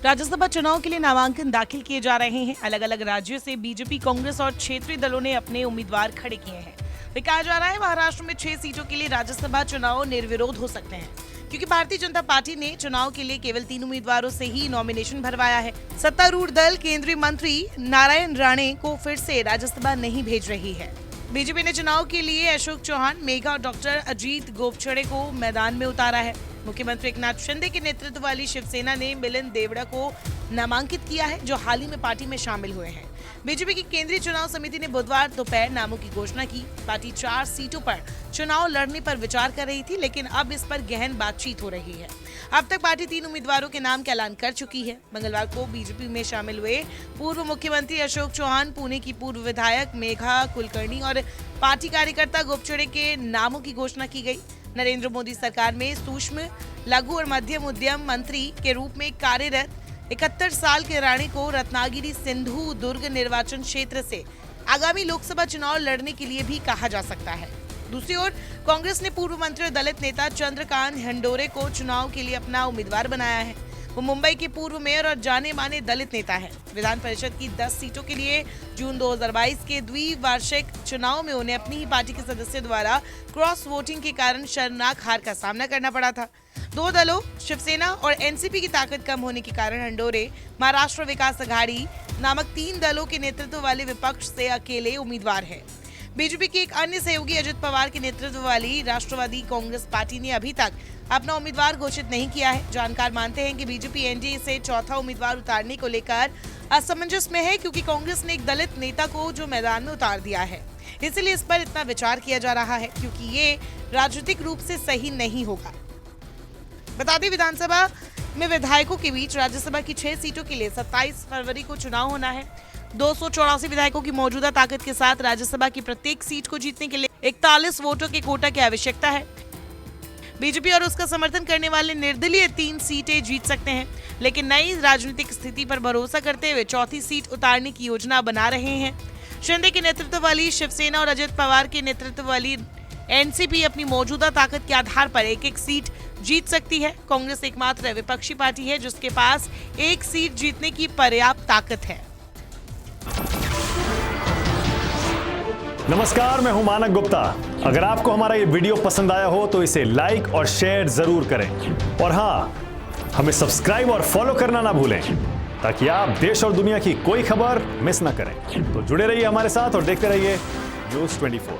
राज्यसभा चुनाव के लिए नामांकन दाखिल किए जा रहे हैं। अलग अलग राज्यों से बीजेपी, कांग्रेस और क्षेत्रीय दलों ने अपने उम्मीदवार खड़े किए हैं। वे कहा जा रहा है महाराष्ट्र में 6 सीटों के लिए राज्यसभा चुनाव निर्विरोध हो सकते हैं, क्योंकि भारतीय जनता पार्टी ने चुनाव के लिए केवल 3 उम्मीदवारों से ही नॉमिनेशन भरवाया है। सत्तारूढ़ दल केंद्रीय मंत्री नारायण राणे को फिर से राज्यसभा नहीं भेज रही है। बीजेपी ने चुनाव के लिए अशोक चौहान, मेघा और डॉक्टर अजीत गोपछड़े को मैदान में उतारा है। मुख्यमंत्री एकनाथ शिंदे के नेतृत्व वाली शिवसेना ने मिलिंद देवड़ा को नामांकित किया है, जो हाल ही में पार्टी में शामिल हुए हैं। बीजेपी की केंद्रीय चुनाव समिति ने बुधवार दोपहर नामों की घोषणा की। पार्टी 4 सीटों पर चुनाव लड़ने पर विचार कर रही थी, लेकिन अब इस पर गहन बातचीत हो रही है। अब तक पार्टी 3 उम्मीदवारों के नाम का ऐलान कर चुकी है। मंगलवार को बीजेपी में शामिल हुए पूर्व मुख्यमंत्री अशोक चौहान, पुणे की पूर्व विधायक मेघा कुलकर्णी और पार्टी कार्यकर्ता गोपछड़े के नामों की घोषणा की गई। नरेंद्र मोदी सरकार में सूक्ष्म, लघु और मध्यम उद्यम मंत्री के रूप में कार्यरत 71 साल के राणे को रत्नागिरी सिंधु दुर्ग निर्वाचन क्षेत्र से आगामी लोकसभा चुनाव लड़ने के लिए भी कहा जा सकता है। दूसरी ओर कांग्रेस ने पूर्व मंत्री और दलित नेता चंद्रकांत हंडोरे को चुनाव के लिए अपना उम्मीदवार बनाया है। वो मुंबई के पूर्व मेयर और जाने माने दलित नेता है। विधान परिषद की 10 सीटों के लिए जून 2022 के द्विवार्षिक चुनाव में उन्हें अपनी ही पार्टी के सदस्यों द्वारा क्रॉस वोटिंग के कारण शर्मनाक हार का सामना करना पड़ा था। 2 दलों शिवसेना और एनसीपी की ताकत कम होने के कारण हंडोरे महाराष्ट्र विकास अघाड़ी नामक 3 दलों के नेतृत्व वाले विपक्ष से अकेले उम्मीदवार है। बीजेपी के एक अन्य सहयोगी अजित पवार के नेतृत्व वाली राष्ट्रवादी कांग्रेस पार्टी ने अभी तक अपना उम्मीदवार घोषित नहीं किया है। जानकार मानते हैं कि बीजेपी एनडीए से चौथा उम्मीदवार उतारने को लेकर असमंजस में है, क्योंकि कांग्रेस ने एक दलित नेता को जो मैदान में उतार दिया है, इसलिए इस पर इतना विचार किया जा रहा है, क्योंकि ये राजनीतिक रूप से सही नहीं होगा। बता दें, विधानसभा में विधायकों के बीच राज्यसभा की 6 सीटों के लिए 27 फरवरी को चुनाव होना है। 284 विधायकों की मौजूदा ताकत के साथ राज्यसभा की प्रत्येक सीट को जीतने के लिए 41 वोटों के कोटा की आवश्यकता है। बीजेपी और उसका समर्थन करने वाले निर्दलीय 3 सीटें जीत सकते हैं, लेकिन नई राजनीतिक स्थिति पर भरोसा करते हुए चौथी सीट उतारने की योजना बना रहे हैं। शिंदे के नेतृत्व वाली शिवसेना और अजित पवार के नेतृत्व वाली एनसीपी अपनी मौजूदा ताकत के आधार पर एक सीट जीत सकती है। कांग्रेस एकमात्र विपक्षी पार्टी है जिसके पास एक सीट जीतने की पर्याप्त ताकत है। नमस्कार, मैं हूं मानक गुप्ता। अगर आपको हमारा ये वीडियो पसंद आया हो तो इसे लाइक और शेयर जरूर करें, और हाँ, हमें सब्सक्राइब और फॉलो करना ना भूलें, ताकि आप देश और दुनिया की कोई खबर मिस ना करें। तो जुड़े रहिए हमारे साथ और देखते रहिए न्यूज़ 24।